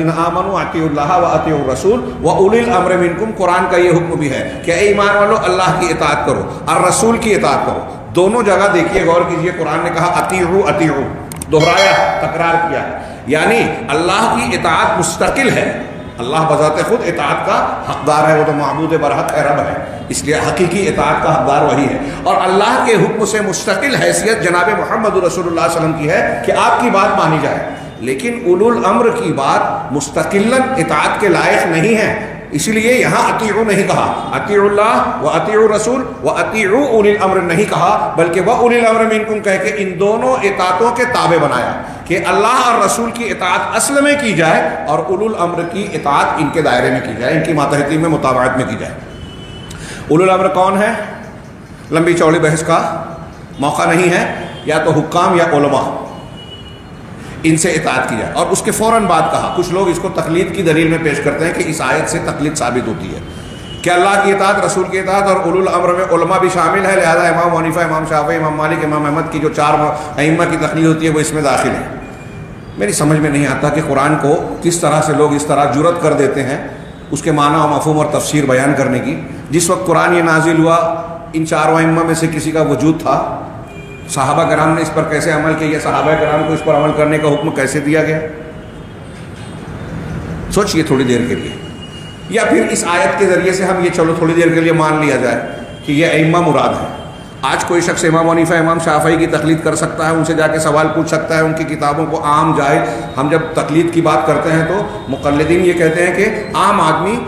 अय्युहल्लज़ीना आमनू अतीउल्लाह व अतीउर रसूल व उलिल अम्र मिनकुम। कुरान का ये हुक्म भी है कि ऐ ईमान वालों अल्लाह की इताअत करो और रसूल की इताअत करो। दोनों जगह देखिए, गौर कीजिए, कुरान ने कहा अतीउ अतीउ, दोहराया, तकरार किया, यानी अल्लाह की इताअत मुस्तकिल है। अल्लाह बजाते खुद इताअत का हकदार है, वो तो माबूद बरहक है, रब है, इसलिए हकीकी इताअत का हकदार वही है। और अल्लाह के हुक्म से मुस्तकिल हैसियत जनाब मोहम्मद रसूलुल्लाह सल्लल्लाहु अलैहि वसल्लम की है कि आपकी बात मानी जाए, लेकिन उलुल अम्र की बात मुस्तकिलन इताअत के लायक नहीं है। इसलिए यहाँ अतीउ नहीं कहा, अतीउल्लाह व अतीउ रसूल व अतीउ उलिल अम्र नहीं कहा, बल्कि व उलिल अम्र मिनकुम कह के इन दोनों इताअतों के ताबे बनाया कि अल्लाह और रसूल की इताअत असल में की जाए और उलुल अम्र की इताअत इनके दायरे में की जाए, इनकी मातहती में मुताबाअत में की जाए। उलुल अम्र कौन है? लंबी चौड़ी बहस का मौका नहीं है, या तो हुक्काम या उलमा, इनसे इताअत की जाए। और उसके फ़ौरन बाद कहा, कुछ लोग इसको तकलीद की दलील में पेश करते हैं कि इस आयत से तकलीद साबित होती है कि अल्लाह की इताअत, रसूल की इताअत और उलुल अम्र में उलमा भी शामिल है, लिहाजा इमाम हनीफा, इमाम शाफी, इमाम मालिक, इमाम अहमद की जो 4 अइम्मा की तकलीद होती है वो इसमें दाखिल है। मेरी समझ में नहीं आता कि कुरान को किस तरह से लोग इस तरह जुरत कर देते हैं उसके माना और मफ़हूम और तफसीर बयान करने की। जिस वक्त कुरान ये नाजिल हुआ, इन 4 अइम्मा में से किसी का वजूद था, सहाबा कराम ने इस पर कैसे अमल किया, सहाबा कराम को इस पर अमल करने का हुक्म कैसे दिया गया, सोचिए थोड़ी देर के लिए। या फिर इस आयत के ज़रिए से हम ये चलो थोड़ी देर के लिए मान लिया जाए कि ये अइम्मा मुराद है। आज कोई शख्स इमाम हनीफा, इमाम शाफी की तकलीद कर सकता है, उनसे जाके सवाल पूछ सकता है, उनकी किताबों को आम जाए। हम जब तकलीद की बात करते हैं तो मुक़ल्लिदीन ये कहते हैं कि आम आदमी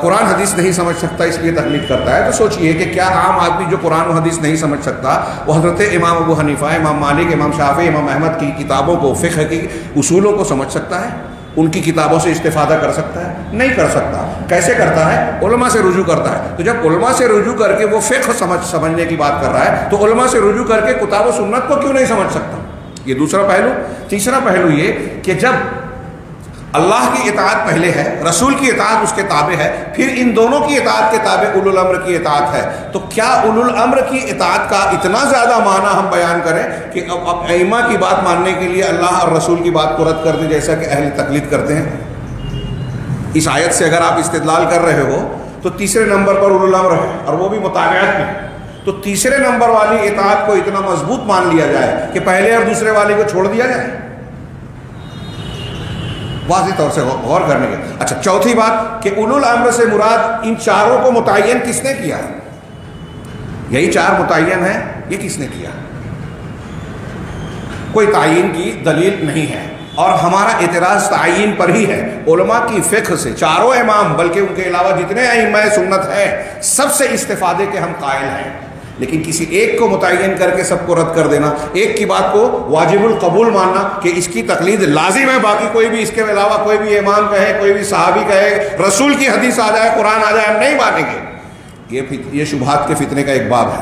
कुरान हदीस नहीं समझ सकता इसलिए तकलीद करता है। तो सोचिए कि क्या आम आदमी जो कुरान और हदीस नहीं समझ सकता वो हज़रत इमाम अबू हनीफा, इमाम मालिक, इमाम शाफी, इमाम अहमद की किताबों को, फ़िक़्ह की उसूलों को समझ सकता है? उनकी किताबों से इस्तेफादा कर सकता है? नहीं कर सकता। कैसे करता है? उलमा से रुजू करता है। तो जब उलमा से रुजू करके वो फ़िक़्ह समझने की बात कर रहा है तो उलमा से रुजू करके किताब व सुन्नत को क्यों नहीं समझ सकता? ये दूसरा पहलू। तीसरा पहलू ये कि जब अल्लाह की इताअत पहले है, रसूल की इताअत उसके ताबे है, फिर इन दोनों की इताअत के ताबे उलुल अम्र की इताअत है, तो क्या उलुल अम्र की इताअत का इतना ज़्यादा माना हम बयान करें कि अब अइम्मा की बात मानने के लिए अल्लाह और रसूल की बात को रद्द कर दें, जैसा कि अहले तकलीद करते हैं? इस आयत से अगर आप इस्तिदलाल कर रहे हो तो तीसरे नंबर पर उलुल अम्र है और वो भी मुताबिअत में, तो तीसरे नंबर वाली इताअत को इतना मजबूत मान लिया जाए कि पहले और दूसरे वाले को छोड़ दिया जाए? वाज़ेह तौर से गौर करने के। अच्छा, चौथी बात कि उलुल अम्र से मुराद इन चारों को मुतय्यन किसने किया है? यही 4 मुतय्यन है, ये किसने किया? कोई तायीन की दलील नहीं है और हमारा एतराज़ तायीन पर ही है। उलमा की फ़िक़्ह से चारों इमाम, बल्कि उनके अलावा जितने अइम्मा सुन्नत है, सबसे इस्तिफ़ादे के हम कायल हैं, लेकिन किसी एक को मुतय्यन करके सबको रद्द कर देना, एक की बात को वाजिबुल कबूल मानना कि इसकी तकलीद लाजिम है, बाकी कोई भी इसके अलावा कोई भी इमाम कहे, कोई भी सहाबी कहे, रसूल की हदीस आ जाए, कुरान आ जाए, हम नहीं मानेंगे। ये शुबहात के फितने का एक बाब है।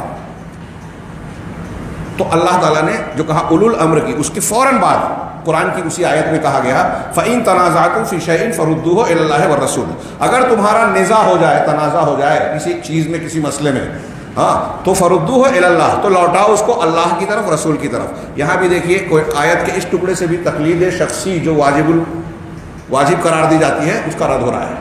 तो अल्लाह ताला ने जो कहा उलुल अम्र की, उसके फ़ौरन बाद कुरान की उसी आयत में कहा गया फ़इन तनाज़अतुम फ़ी शैइन फ़रुद्दूहु इलल्लाहि व रसूल। अगर तुम्हारा निज़ा हो जाए, तनाज़ा हो जाए किसी चीज़ में, किसी मसले में, हाँ, तो फरुद्दूहु इलल्लाह, तो लौटाओ उसको अल्लाह की तरफ, रसूल की तरफ। यहाँ भी देखिए कोई आयत के इस टुकड़े से भी तकलीद शख्सी जो वाजिब करार दी जाती है उसका रद्द हो रहा है।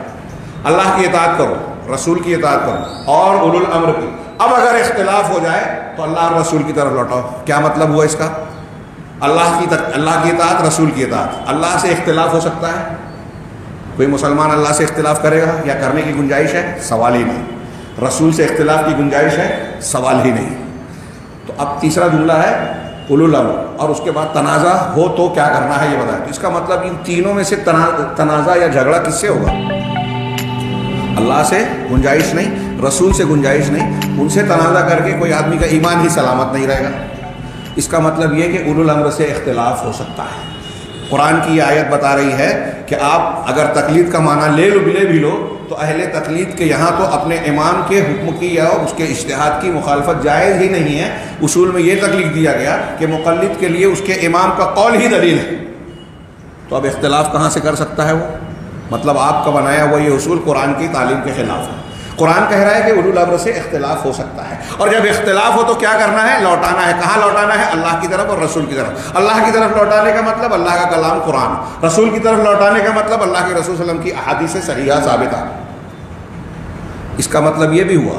अल्लाह की इताअत करो, रसूल की इताअत करो और उलुल अम्र की। अब अगर इख्तिलाफ हो जाए तो अल्लाह और रसूल की तरफ लौटाओ। क्या मतलब हुआ इसका? अल्लाह की इताअत, रसूल की इताअत। अल्लाह से इख्तिलाफ हो सकता है? कोई मुसलमान अल्लाह से इख्तिलाफ करेगा या करने की गुंजाइश है? सवाल ही नहीं। रसूल से इख्तिलाफ की गुंजाइश है? सवाल ही नहीं। तो अब तीसरा जुमला है उलुल अम्र और उसके बाद तनाज़ा हो तो क्या करना है ये बताएं। तो इसका मतलब इन तीनों में से तनाज़ा या झगड़ा किससे होगा? अल्लाह से गुंजाइश नहीं, रसूल से गुंजाइश नहीं, उनसे तनाज़ा करके कोई आदमी का ईमान ही सलामत नहीं रहेगा। इसका मतलब ये कि उलुल अम्र से इख्तिलाफ हो सकता है। कुरान की ये आयत बता रही है कि आप अगर तकलीद का माना ले लो भी लो तो अहले तकलीद के यहाँ तो अपने इमाम के हुक्म की या उसके इज्तिहाद की मुखालफत जायज़ ही नहीं है। उसूल में ये तकलीफ दिया गया कि मुक़ल्लिद के लिए उसके इमाम का कौल ही दलील है। तो अब इख्तिलाफ कहाँ से कर सकता है वो? मतलब आपका बनाया हुआ ये उसूल कुरान की तालीम के ख़िलाफ़ है। قرآن کہہ رہا ہے کہ اولو الامر سے اختلاف ہو سکتا ہے، اور جب اختلاف ہو تو کیا کرنا ہے؟ لوٹانا ہے۔ کہاں لوٹانا ہے؟ اللہ کی طرف اور رسول کی طرف۔ اللہ کی طرف لوٹانے کا مطلب اللہ کا کلام قرآن، رسول کی طرف لوٹانے کا مطلب اللہ کے رسول صلی اللہ علیہ وسلم کی احادیث صحیحہ ثابتہ۔ اس کا مطلب یہ بھی ہوا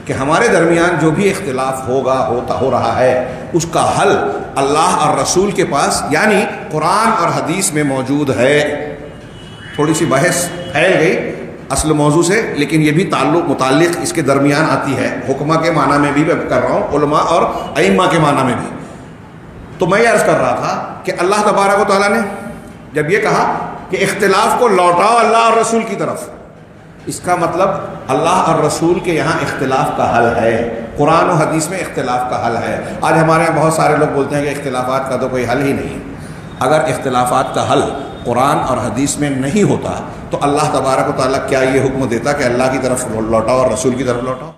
کہ ہمارے درمیان جو بھی اختلاف ہو رہا ہے اس کا حل اللہ اور رسول کے پاس یعنی قرآن اور حدیث میں موجود ہے۔ تھوڑی سی بحث پھیل گئی اصل موضوع سے، لیکن یہ بھی متعلق اس کے درمیان آتی ہے، حکمہ کے معنی میں بھی میں کر رہا ہوں، علماء اور ائمہ کے معنی میں بھی۔ تو میں یہ عرض کر رہا تھا کہ اللہ تبارک و تعالیٰ نے جب یہ کہا کہ اختلاف کو لوٹاؤ اللہ اور رسول کی طرف، اس کا مطلب اللہ اور رسول کے یہاں اختلاف کا حل ہے، قرآن و حدیث میں اختلاف کا حل ہے۔ آج ہمارے یہاں بہت سارے لوگ بولتے ہیں کہ اختلافات کا تو کوئی حل ہی نہیں۔ اگر اختلافات کا حل قرآن اور حدیث میں نہیں ہوتا تو اللہ تبارک و تعالیٰ کیا یہ حکم دیتا کہ اللہ کی طرف لوٹاؤ اور رسول کی طرف لوٹاؤ؟